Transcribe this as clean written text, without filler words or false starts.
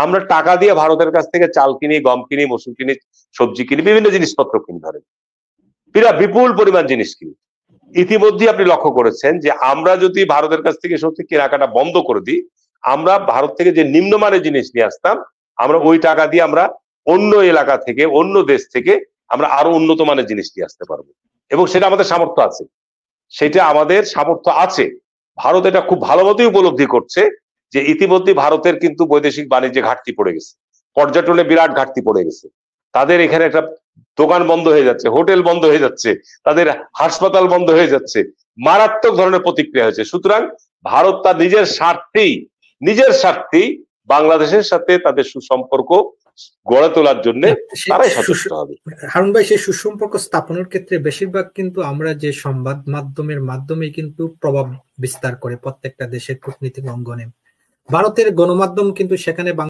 আমরা টাকা দিয়ে ভারতের কাছ থেকে চাল কিনি, গম কিনি, মসুর কিনি, সবজি কিনি, বিভিন্ন জিনিসপত্র কিনি, ধরেন বিপুল পরিমাণ জিনিস কিনি। ইতিমধ্যে আপনি লক্ষ্য করেছেন যে আমরা যদি ভারতের কাছ থেকে সত্যি কেনাকাটা বন্ধ করে দিই, আমরা ভারত থেকে যে নিম্নমানের জিনিস নিয়ে আসতাম, আমরা ওই টাকা দিয়ে আমরা অন্য এলাকা থেকে, অন্য দেশ থেকে আমরা আরো উন্নত মানের জিনিস নিয়ে আসতে পারবো, এবং সেটা আমাদের সামর্থ্য আছে, সেটা আমাদের সামর্থ্য আছে। ভারত এটা খুব ভালো মতোই উপলব্ধি করছে যে ইতিমধ্যে ভারতের কিন্তু বৈদেশিক বাণিজ্যে ঘাটতি পড়ে গেছে, পর্যটনে বিরাট ঘাটতি পড়ে গেছে, তাদের এখানে একটা দোকান বন্ধ হয়ে যাচ্ছে, হোটেল বন্ধ হয়ে যাচ্ছে, তাদের হাসপাতাল বন্ধ হয়ে যাচ্ছে, মারাত্মক ধরনের প্রতিক্রিয়া হয়েছে। সুতরাং ভারত তার নিজের স্বার্থেই বাংলাদেশের সাথে তাদের সুসম্পর্ক গড়ে তোলার জন্য তারাই সচেষ্ট হবে। হারুন ভাই, সেই সুসম্পর্ক স্থাপনের ক্ষেত্রে বেশিরভাগ কিন্তু আমরা যে সংবাদ মাধ্যমের মাধ্যমে কিন্তু প্রভাব বিস্তার করে প্রত্যেকটা দেশের কূটনীতিক অঙ্গনে, ভারতের গণমাধ্যম কিন্তু সেখানে